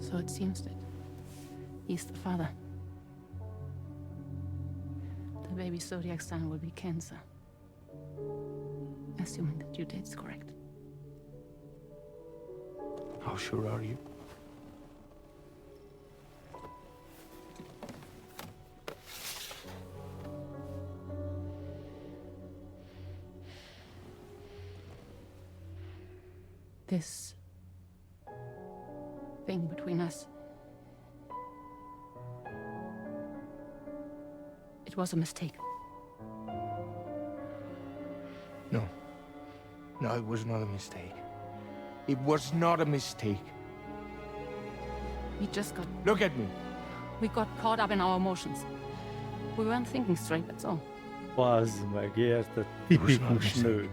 So it seems that he's the father. The baby zodiac sign will be Cancer. Assuming that due date's correct. How sure are you? This thing between us, it was a mistake. No. No, it was not a mistake. It was not a mistake. We just got... Look at me. We got caught up in our emotions. We weren't thinking straight, that's all. Bazd meg, érted? Tipikus nő.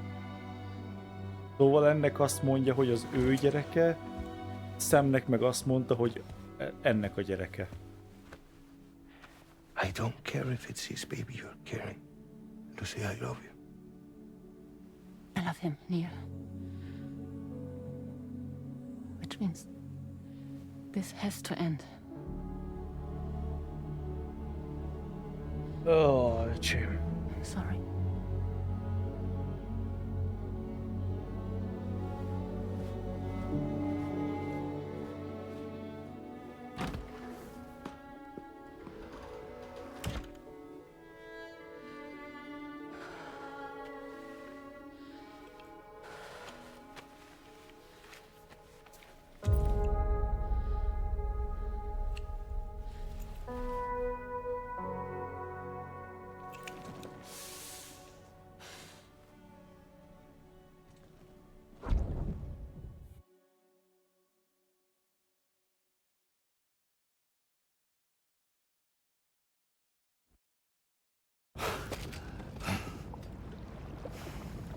Szóval ennek azt mondja, hogy az ő gyereke, Samnek meg azt mondta, hogy ennek a gyereke. I don't care if it's his baby you're carrying. Lucy, I love you. I love him, Neil. Which means this has to end. Oh, Jim. Sorry.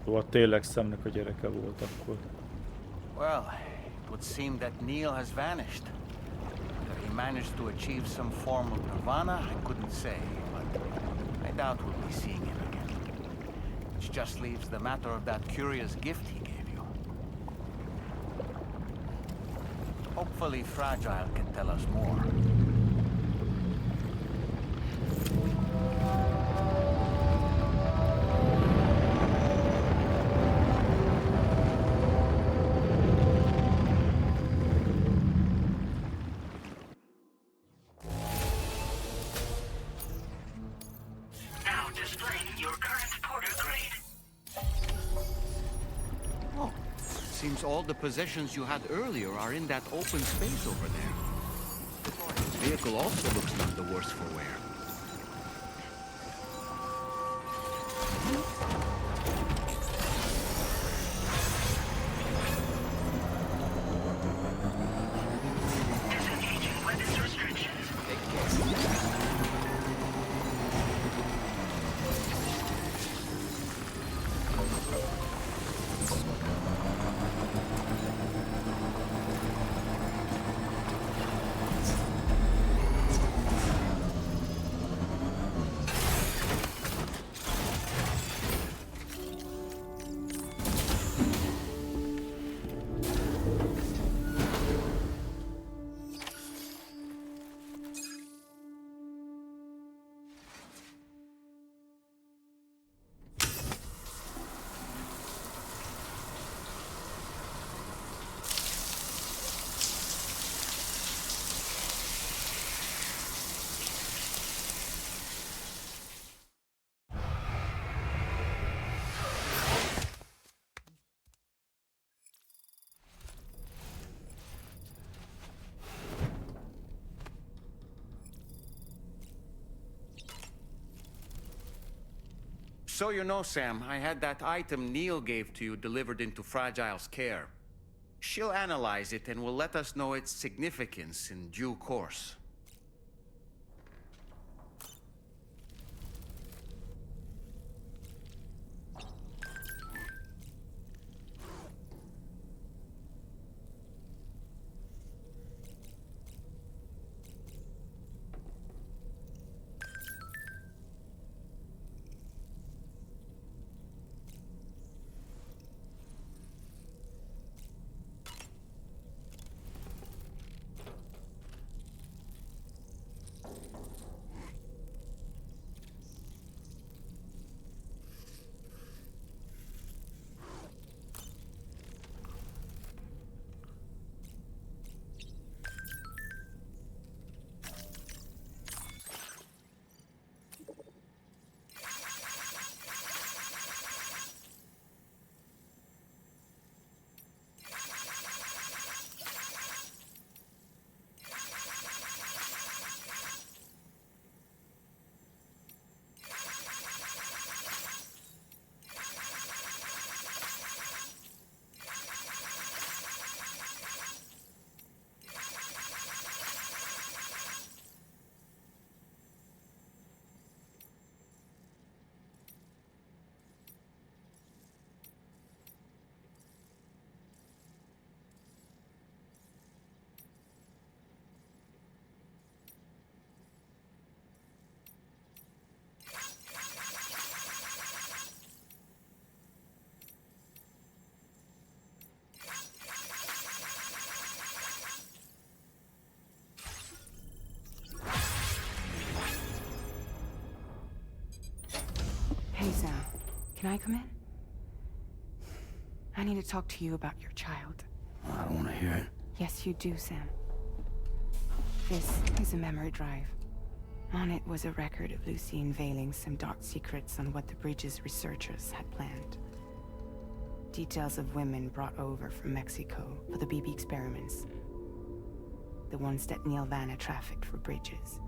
Szóval tényleg Samnek a gyereke volt akkor. Well, it would seem that Neil has vanished. Whether he managed to achieve some form of nirvana, I couldn't say, but I doubt we'll be seeing him again. Which just leaves the matter of that curious gift he gave you. Hopefully Fragile can tell us more. Seems all the possessions you had earlier are in that open space over there. The vehicle also looks none the worse for wear. Disengaging weapons restrictions. Take care. So you know, Sam, I had that item Neil gave to you delivered into Fragile's care. She'll analyze it and will let us know its significance in due course. Can I come in? I need to talk to you about your child. I don't want to hear it. Yes, you do, Sam. This is a memory drive. On it was a record of Lucy unveiling some dark secrets on what the Bridges researchers had planned. Details of women brought over from Mexico for the BB experiments. The ones that Neil Vanna trafficked for Bridges.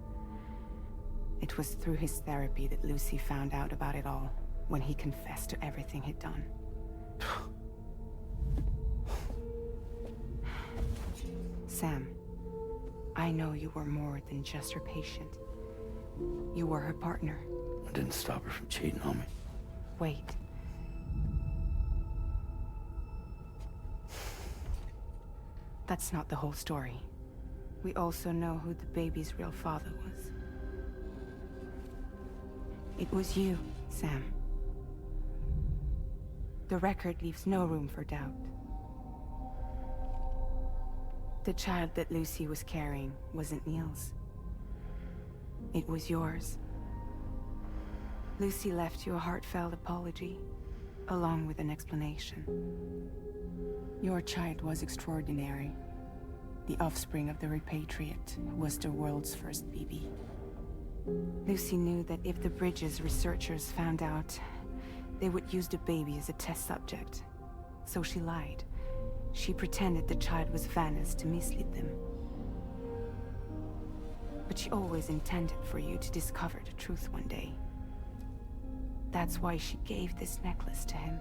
It was through his therapy that Lucy found out about it all, when he confessed to everything he'd done. Sam, I know you were more than just her patient. You were her partner. I didn't stop her from cheating on me. Wait. That's not the whole story. We also know who the baby's real father was. It was you, Sam. The record leaves no room for doubt. The child that Lucy was carrying wasn't Neil's. It was yours. Lucy left you a heartfelt apology, along with an explanation. Your child was extraordinary. The offspring of the repatriate who was the world's first BB. Lucy knew that if the Bridges researchers found out, they would use the baby as a test subject. So she lied. She pretended the child was Vanna's to mislead them. But she always intended for you to discover the truth one day. That's why she gave this necklace to him.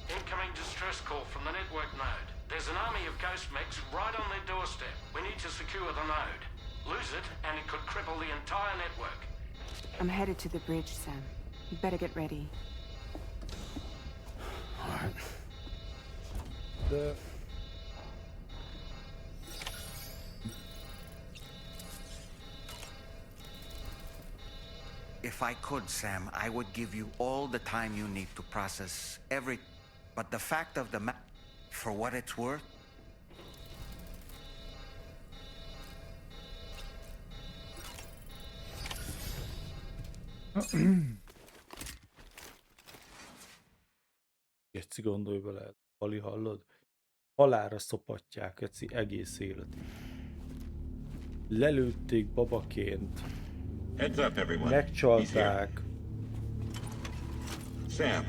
Incoming distress call from the network node. There's an army of ghost mechs right on their doorstep. We need to secure the node. Lose it, and it could cripple the entire network. I'm headed to the bridge, Sam. You better get ready. All right. If I could, Sam, I would give you all the time you need to process every... But the fact of the matter, for what it's worth... Geci, gondolj bele, Pali, hallod? Halálra szopatják, Geci, egész élet. Lelőtték babaként. Heads up, everyone. Megcsalták. Sam,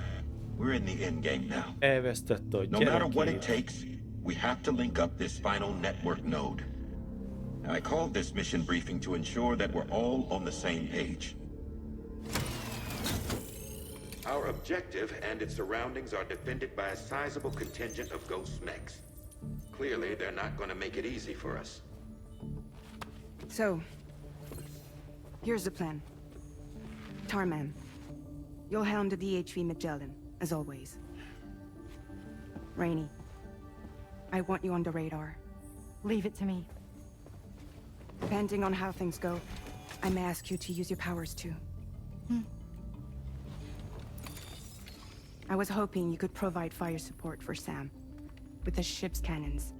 we're in the end game now. Elvesztette a No matter what it gyerekét. takes, we have to link up this final network node. I called this mission briefing to ensure that we're all on the same page. Our objective and its surroundings are defended by a sizable contingent of ghost mechs. Clearly, they're not going to make it easy for us. So, here's the plan. Tarman, you'll helm the DHV Magellan, as always. Rainey, I want you on the radar. Leave it to me. Depending on how things go, I may ask you to use your powers too. I was hoping you could provide fire support for Sam, with the ship's cannons.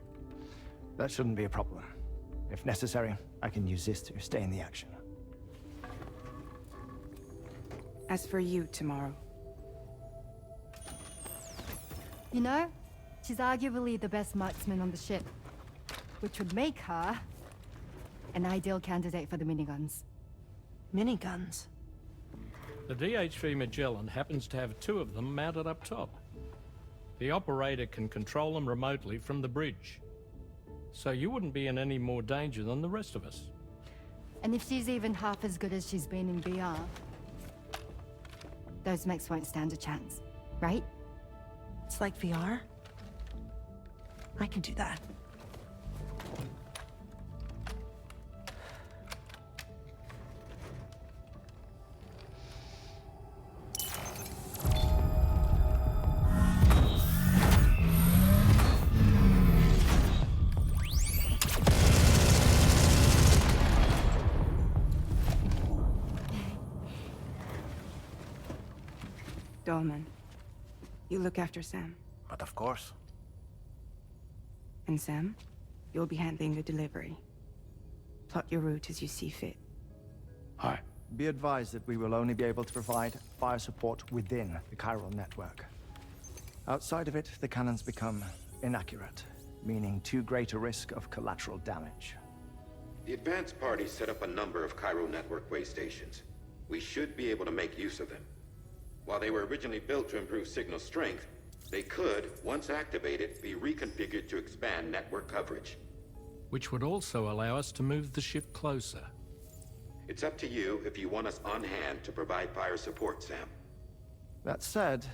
That shouldn't be a problem. If necessary, I can use this to stay in the action. As for you, tomorrow. You know, she's arguably the best marksman on the ship, which would make her an ideal candidate for the miniguns. Miniguns? The DHV Magellan happens to have two of them mounted up top. The operator can control them remotely from the bridge. So you wouldn't be in any more danger than the rest of us. And if she's even half as good as she's been in VR, those mechs won't stand a chance, right? It's like VR? I can do that. Dolman, you look after Sam. But of course. And Sam, you'll be handling the delivery. Plot your route as you see fit. All right. Be advised that we will only be able to provide fire support within the chiral network. Outside of it, the cannons become inaccurate, meaning too great a risk of collateral damage. The advanced party set up a number of chiral network way stations. We should be able to make use of them. While they were originally built to improve signal strength, they could, once activated, be reconfigured to expand network coverage. Which would also allow us to move the ship closer. It's up to you if you want us on hand to provide fire support, Sam. That said,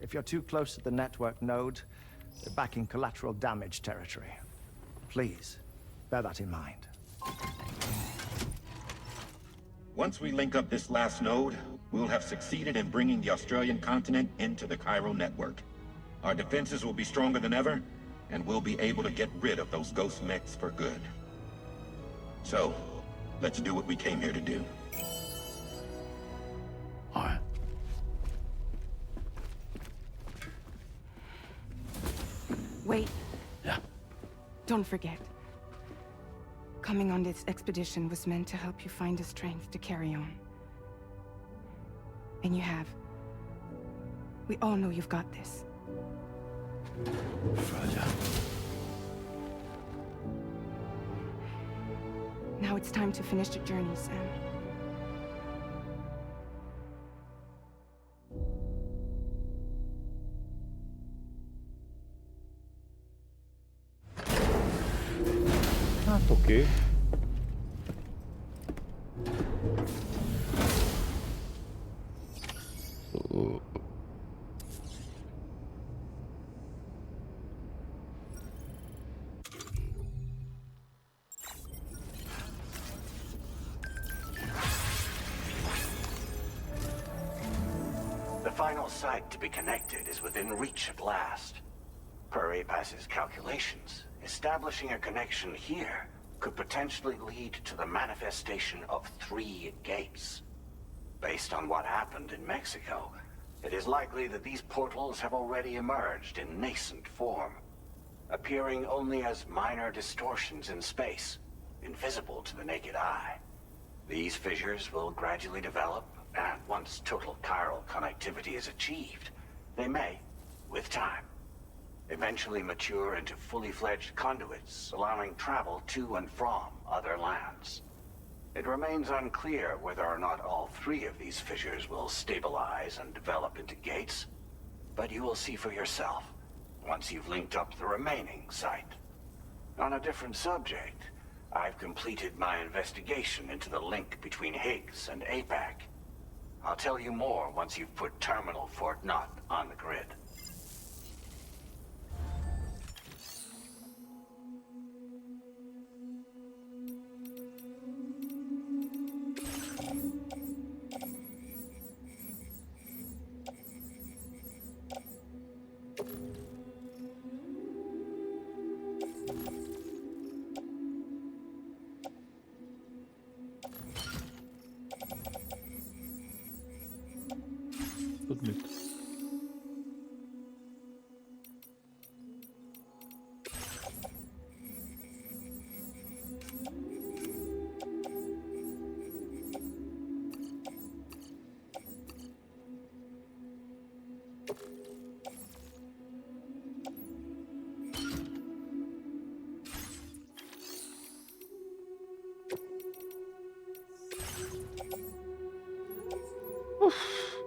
if you're too close to the network node, you're back in collateral damage territory. Please, bear that in mind. Once we link up this last node, we'll have succeeded in bringing the Australian continent into the chiral network. Our defenses will be stronger than ever, and we'll be able to get rid of those ghost mechs for good. So, let's do what we came here to do. All right. Wait. Yeah. Don't forget. Coming on this expedition was meant to help you find the strength to carry on. And you have. We all know you've got this. Fragile. Now it's time to finish the journey, Sam. Hát oké. The final site to be connected is within reach at last. Per APAS's calculations, establishing a connection here could potentially lead to the manifestation of 3 gates. Based on what happened in Mexico, it is likely that these portals have already emerged in nascent form, appearing only as minor distortions in space, invisible to the naked eye. These fissures will gradually develop, and once total chiral connectivity is achieved, they may, with time, eventually mature into fully fledged conduits, allowing travel to and from other lands. It remains unclear whether or not all 3 of these fissures will stabilize and develop into gates, but you will see for yourself once you've linked up the remaining site. On a different subject, I've completed my investigation into the link between Higgs and APAC. I'll tell you more once you've put Terminal Fort Knott on the grid. Tud mit?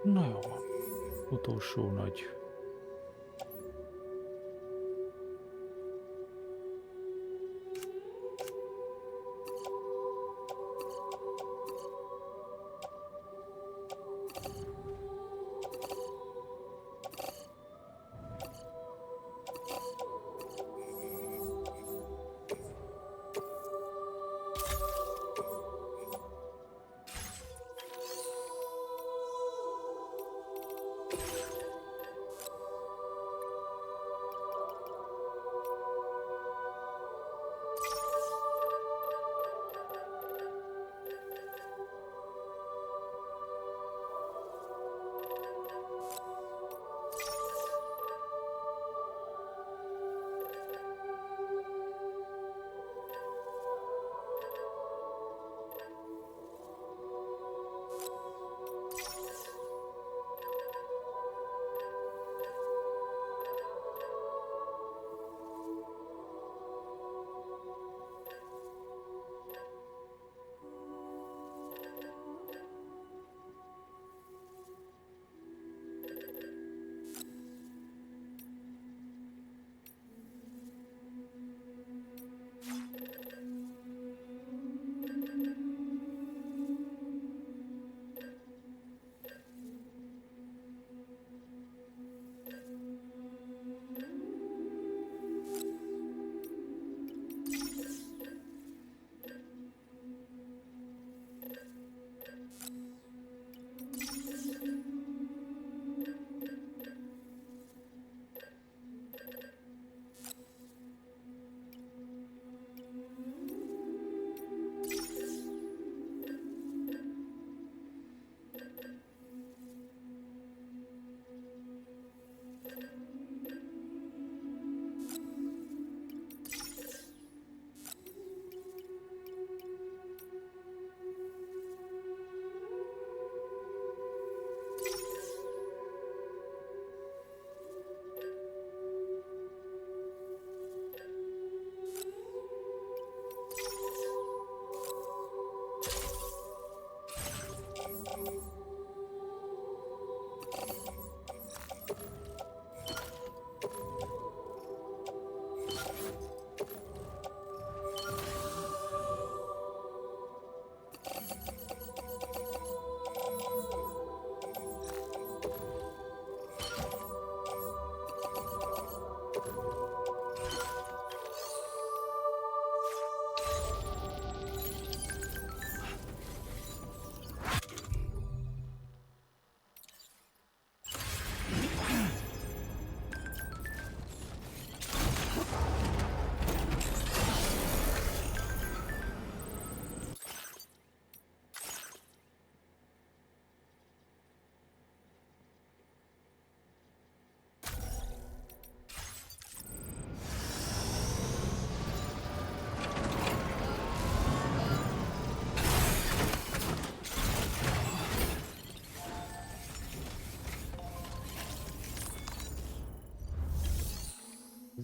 Na jó. Utolsó nagy.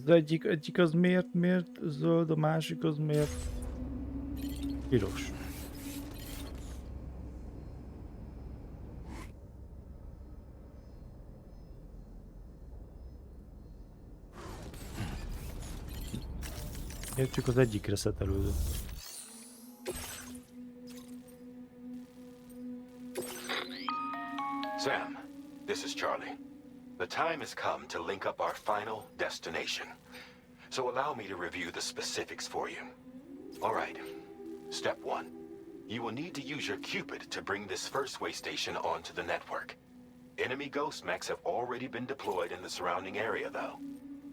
Az egyik az miért zöld, a másik az miért piros? Miért csak az egyikre szetelődött? Sam, this is Charlie. The time has come to link up our final destination. So allow me to review the specifics for you. All right. Step 1. You will need to use your Cupid to bring this first way station onto the network. Enemy ghost mechs have already been deployed in the surrounding area, though.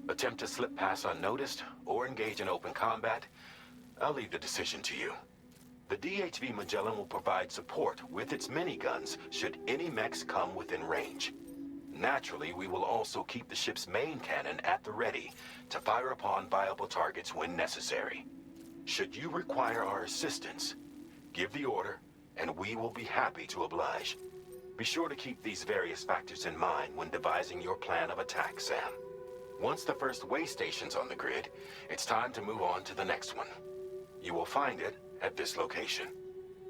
Attempt to slip past unnoticed or engage in open combat, I'll leave the decision to you. The DHV Magellan will provide support with its miniguns should any mechs come within range. Naturally, we will also keep the ship's main cannon at the ready to fire upon viable targets when necessary. Should you require our assistance, give the order, and we will be happy to oblige. Be sure to keep these various factors in mind when devising your plan of attack, Sam. Once the first way station's on the grid, it's time to move on to the next one. You will find it at this location.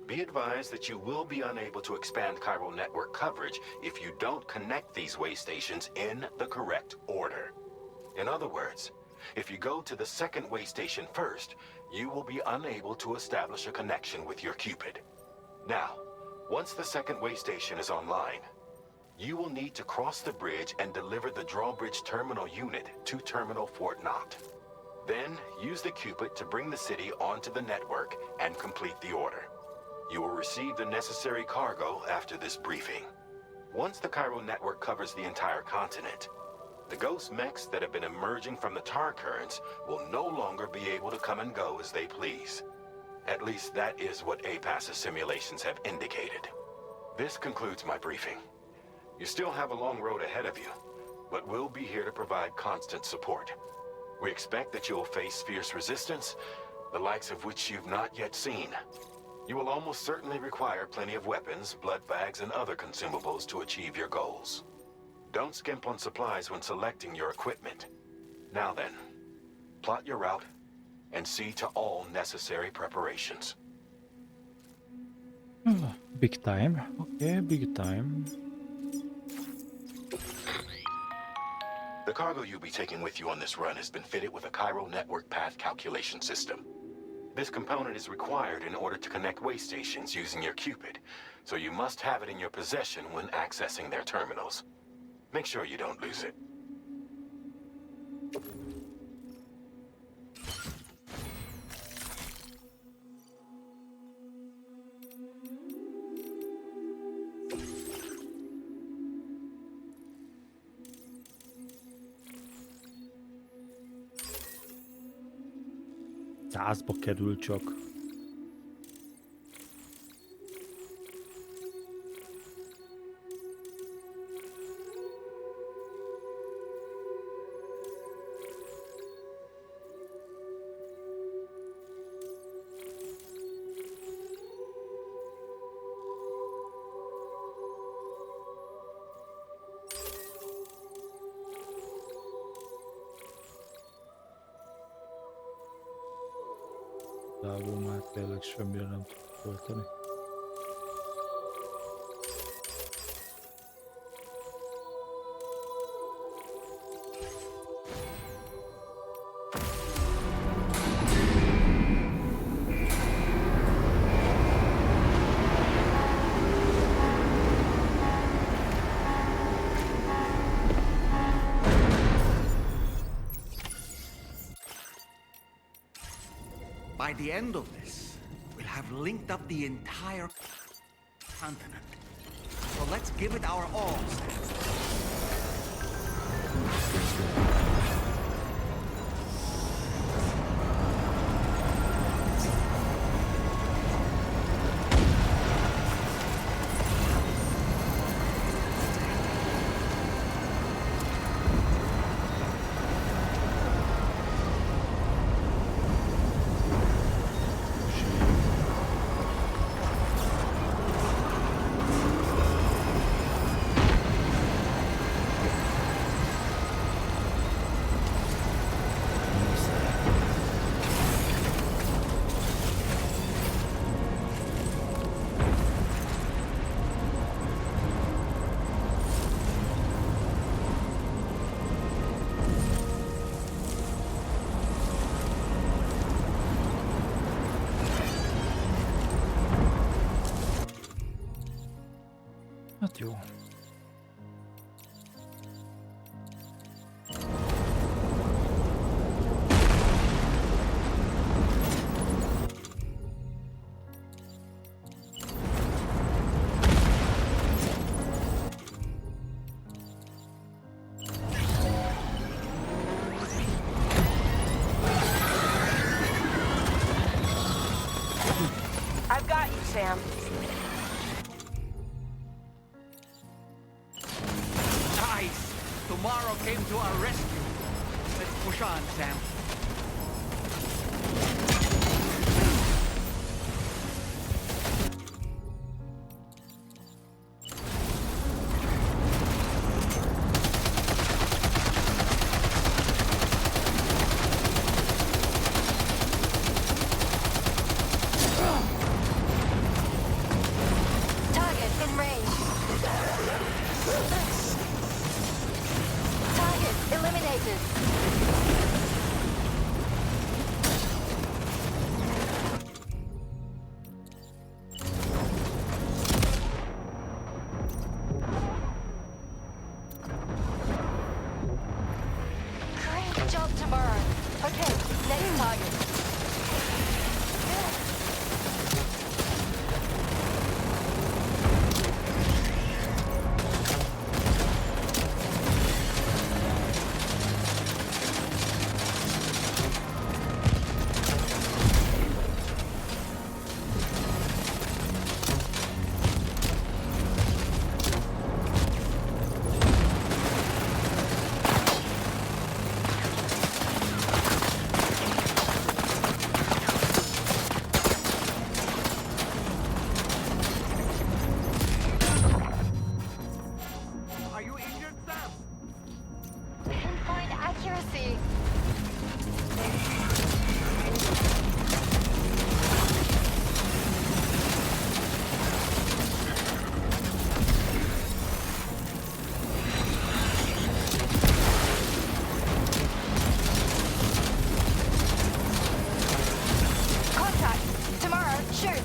Be advised that you will be unable to expand chiral network coverage if you don't connect these way stations in the correct order. In other words, if you go to the second way station first, you will be unable to establish a connection with your Cupid. Now, once the second way station is online, you will need to cross the bridge and deliver the drawbridge terminal unit to Terminal Fort Knott. Then, use the Cupid to bring the city onto the network and complete the order. You will receive the necessary cargo after this briefing. Once the chiral network covers the entire continent, the ghost mechs that have been emerging from the tar currents will no longer be able to come and go as they please. At least that is what APAS's simulations have indicated. This concludes my briefing. You still have a long road ahead of you, but we'll be here to provide constant support. We expect that you will face fierce resistance, the likes of which you've not yet seen. You will almost certainly require plenty of weapons, blood bags, and other consumables to achieve your goals. Don't skimp on supplies when selecting your equipment. Now then, plot your route and see to all necessary preparations. Big time. Okay, big time. The cargo you'll be taking with you on this run has been fitted with a chiral network path calculation system. This component is required in order to connect way stations using your Cupid, so you must have it in your possession when accessing their terminals. Make sure you don't lose it. Százba kerül csak. Távol már tényleg semmire nem tud tölteni. By the end of this, we'll have linked up the entire continent. So let's give it our all, Sam. Hát jó. I've got you, Sam. Nice! Tomorrow came to our rescue. Let's push on, Sam. Target in range. Target eliminated. Great job tomorrow. Okay, next target. Are you injured, Sam? Pinpoint accuracy. Contact. Tomorrow, shoot.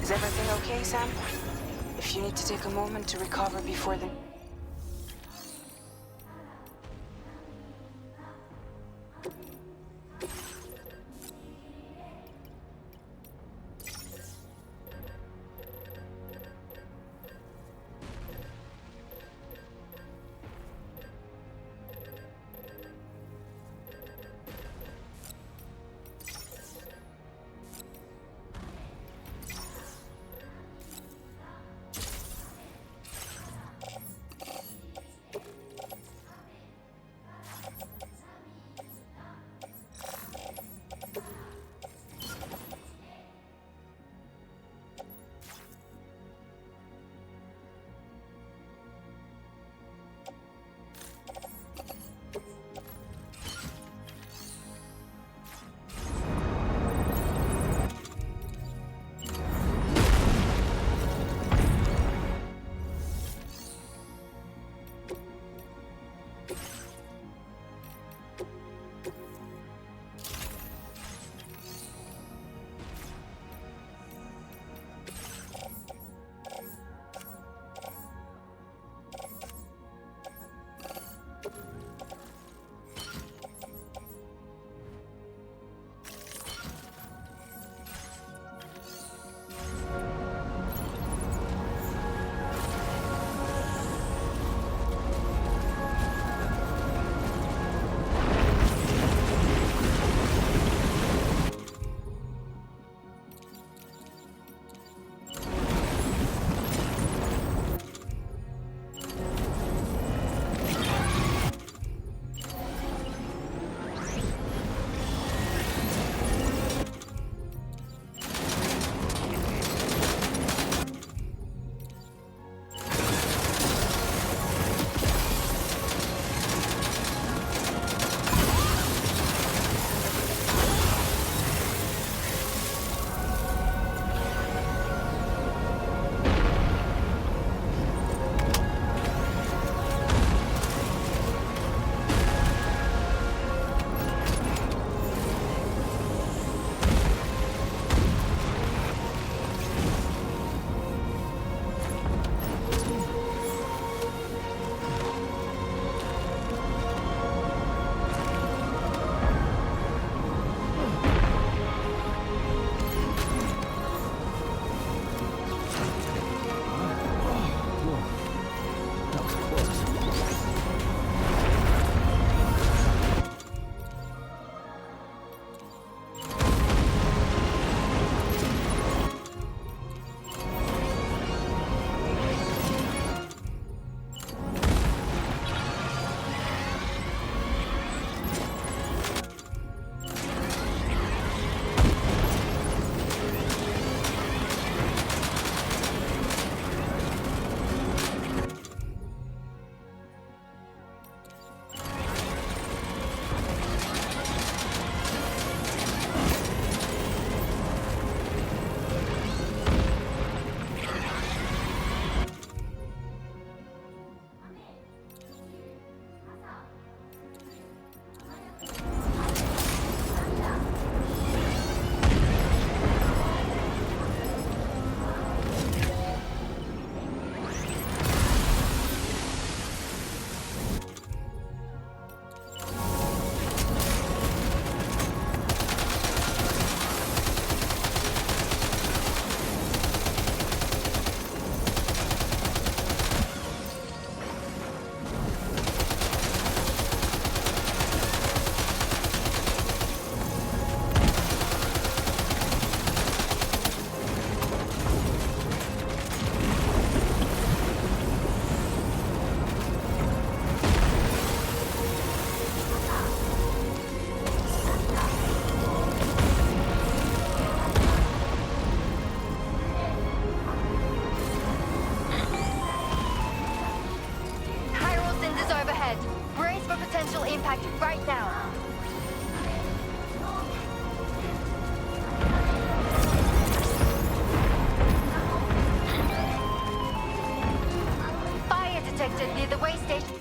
Is everything okay, Sam? If you need to take a moment to recover before the... station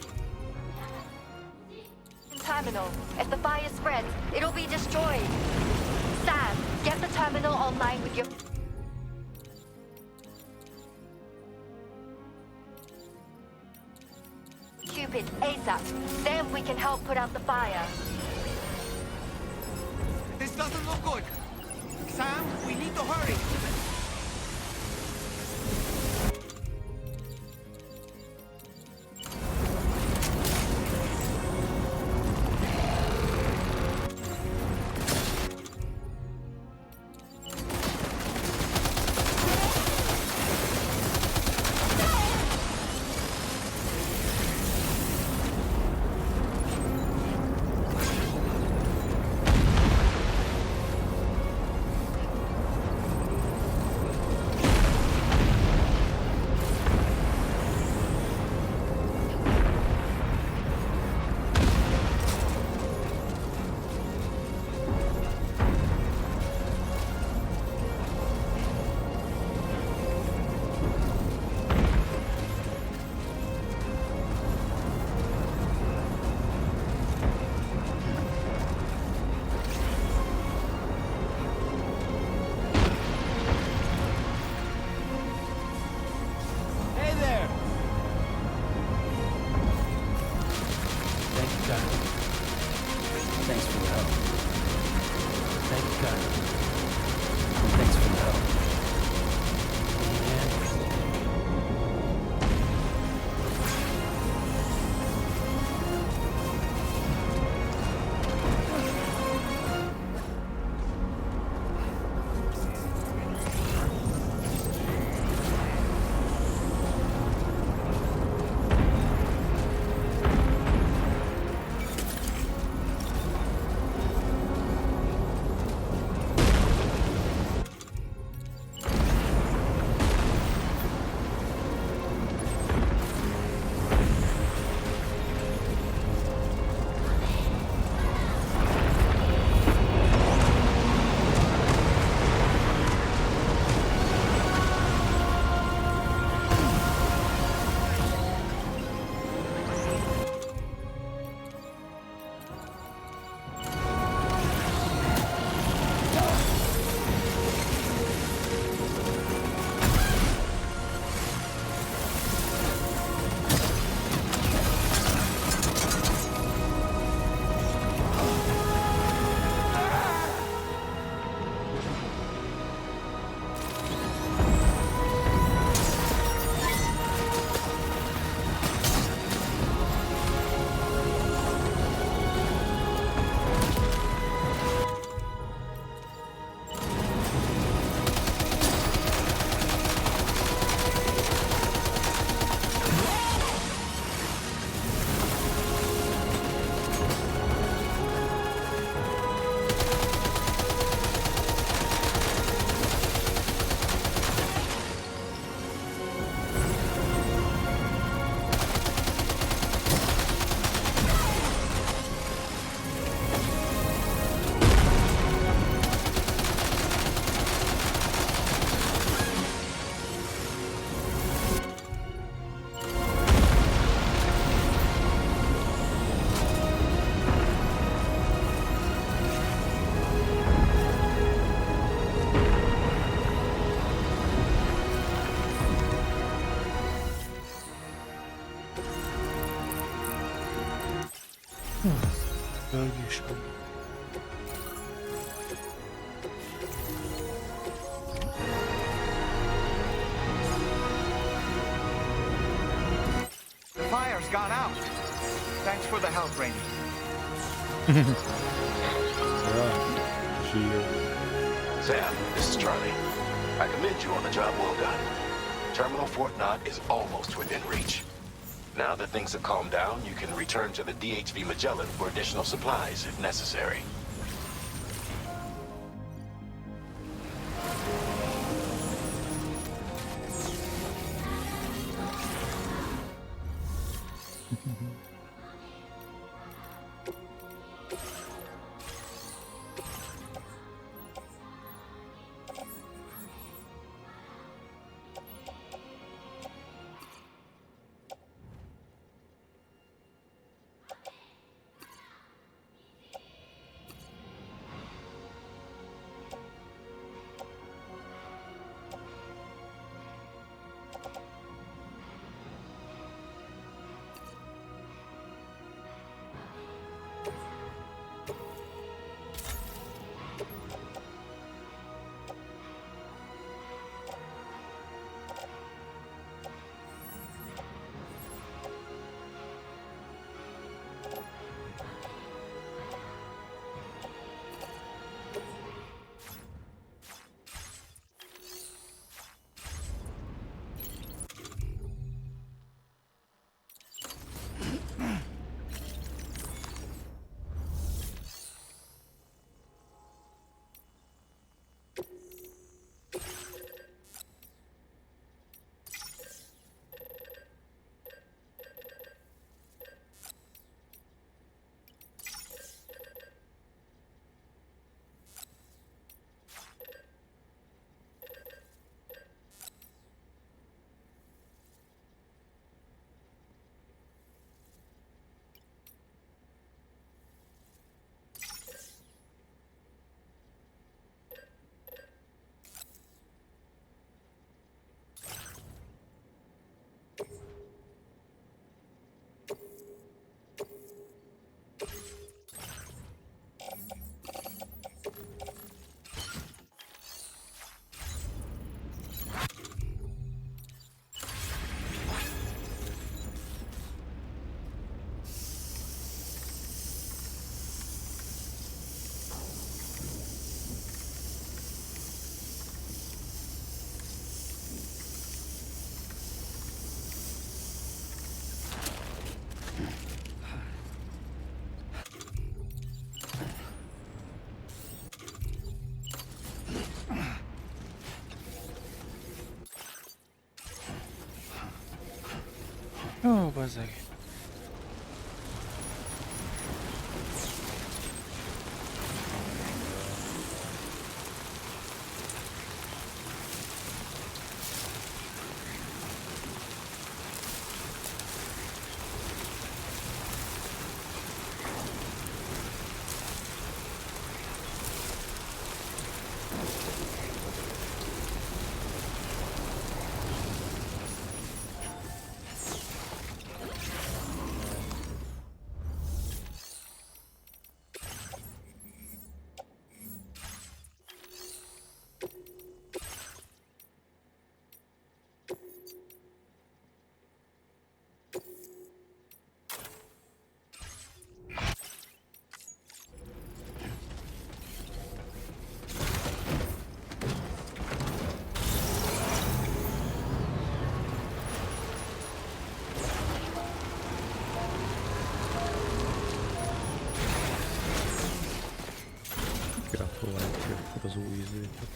terminal. If the fire spreads, it'll be destroyed. Sam, get the terminal online with your... Cupid, ASAP. Then we can help put out the fire. This doesn't look good. Sam, we need to hurry. Ölmüş bu. The fire's gone out. Thanks for the help, Rainy. Sam, this is Charlie. I commend you on the job well done. Terminal Fort Knott is almost within reach. Now that things have calmed down, you can return to the DHV Magellan for additional supplies if necessary. Ó, bazzeg. Próbáljuk az új ízléket.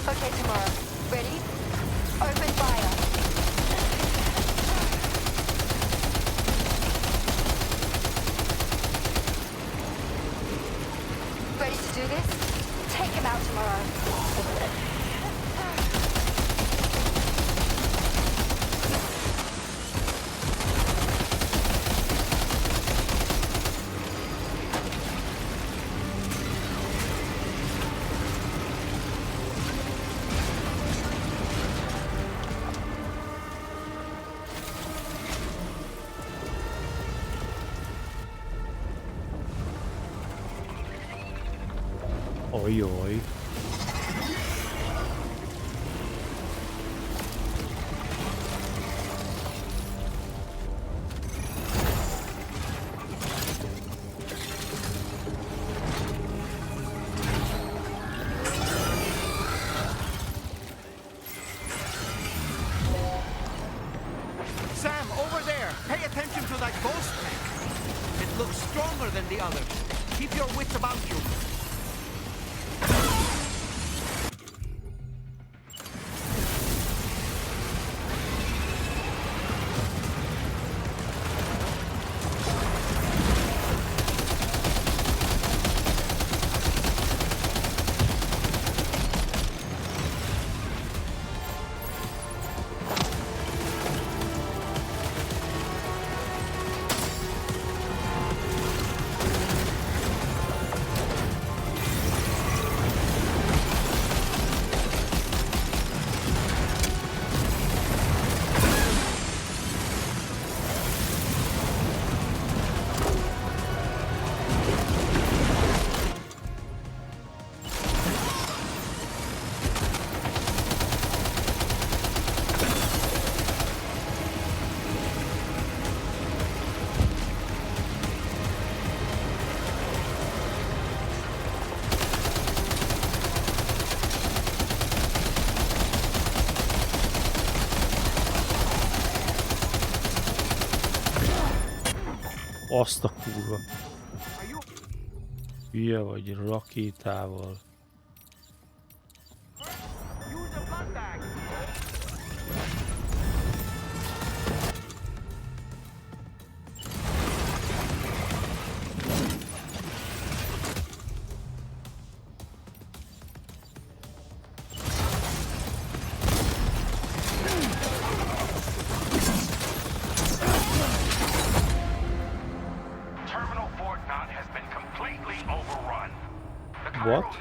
Okay, tomorrow. Ready? Open fire. Ready to do this? Take him out tomorrow. Ajaj. Sam, over there! Pay attention to that ghost tank! It looks stronger than the others. Keep your wits about you. Azt a kurva. Hülye vagy rakétával. What?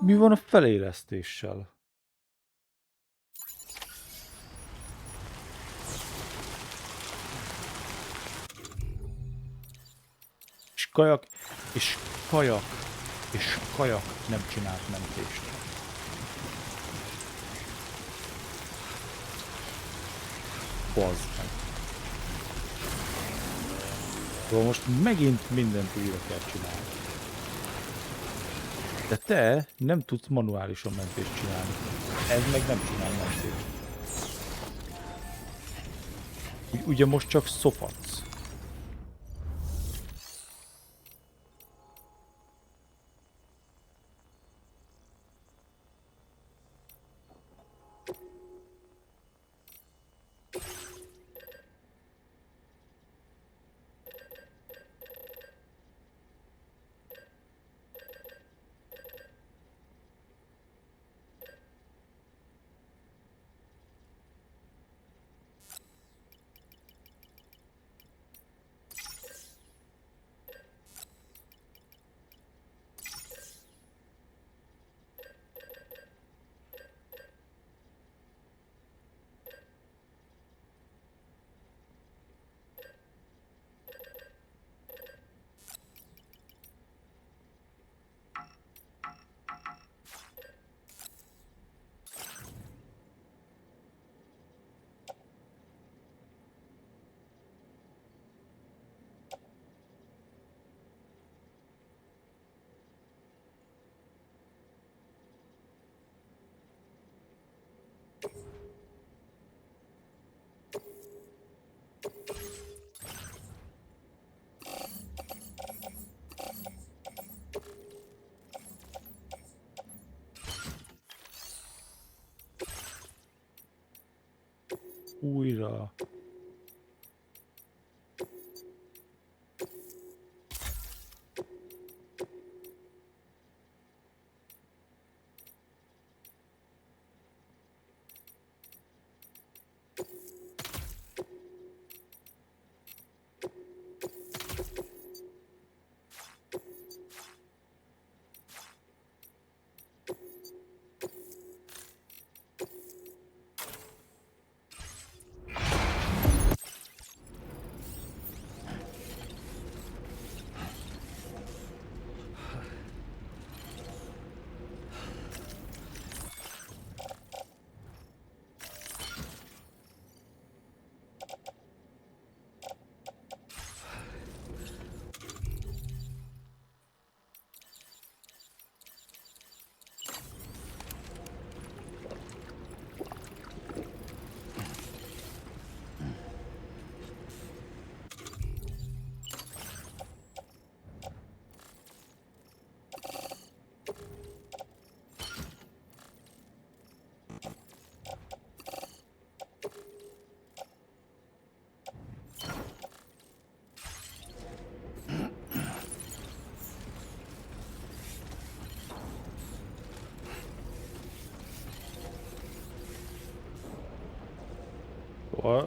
Mi van a felélesztéssel? És kajak, és kajak, és kajak nem csinált mentést. Bazd meg. Szóval most megint mindent újra kell csinálni. De te nem tudsz manuálisan mentést csinálni. Ez meg nem csinál mentést. Ugye most csak szopadsz. Újra.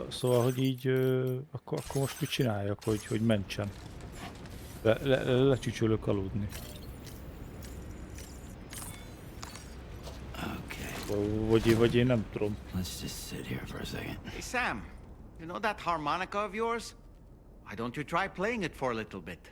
Szóval, hogy így, akkor most mit csináljak, hogy mentsen? Lecsücsülök aludni. Vagy én nem tudom. Let's just sit here for a second. Hey, Sam, you know that harmonica of yours? Why don't you try playing it for a little bit?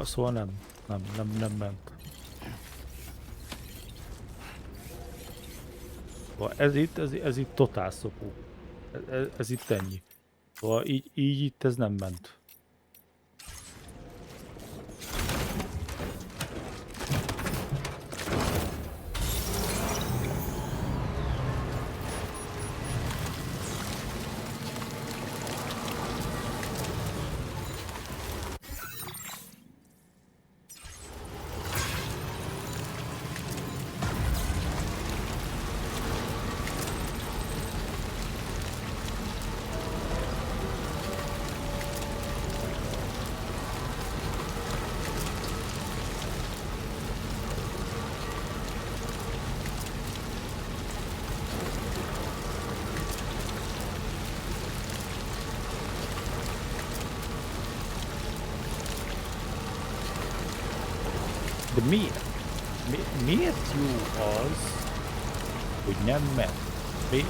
Szóval nem ment. Szóval ez itt totál szopó. Ez itt ennyi. Szóval így itt ez nem ment. De miért? Miért jó az, hogy nem ment?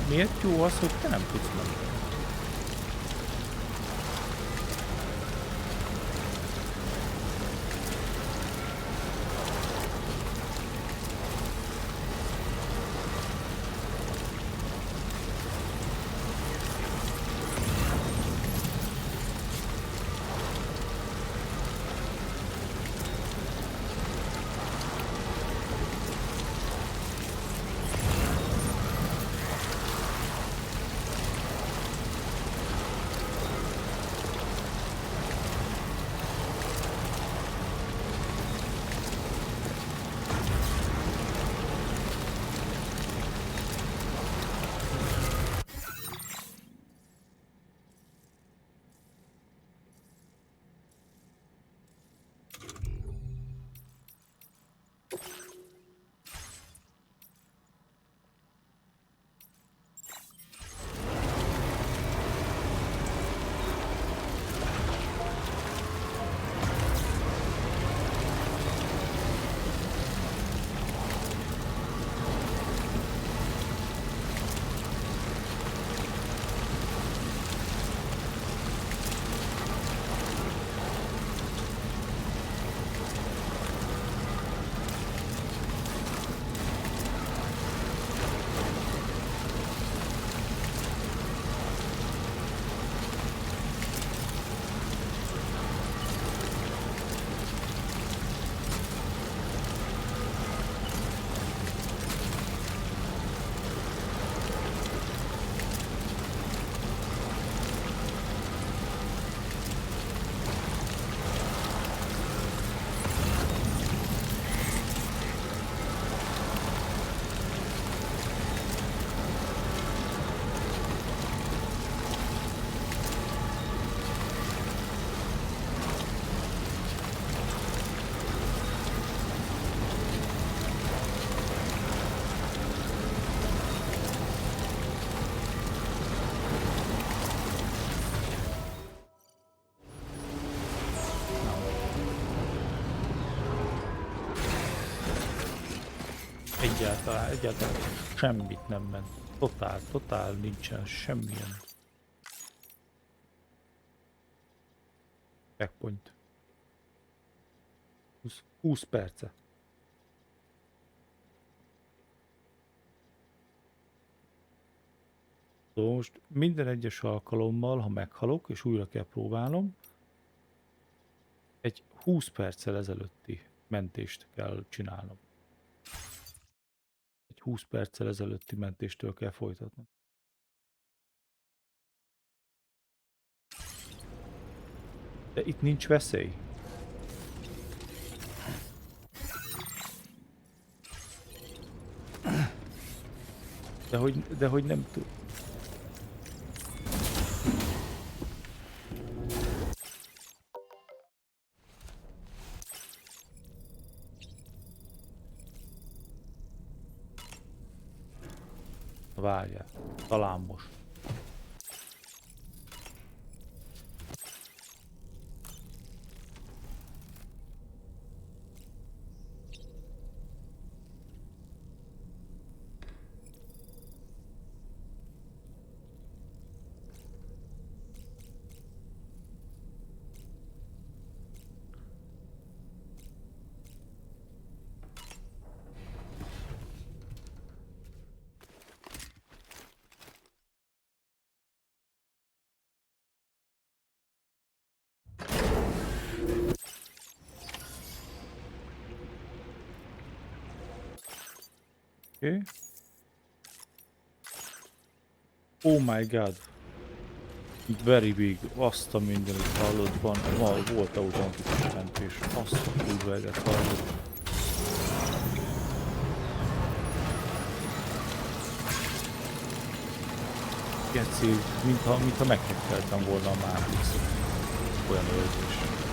Miért jó az, hogy te nem tudsz menni? Egyáltalán semmit nem ment. Totál nincsen semmilyen checkpoint. 20 perce. Szóval most minden egyes alkalommal, ha meghalok és újra kell próbálnom, egy 20 perccel ezelőtti mentést kell csinálnom. Egy 20 perccel ezelőtti mentéstől kell folytatnom. De itt nincs veszély. De hogy nem tud. Várjál, talán most. Okay. Oh my god. Very big. Azt a mindenit hallott van. Volt automatikus mentés. Azt a kurvágat hallott. Geci, mintha meghekkeltem volna a Matrixot. Olyan érzés.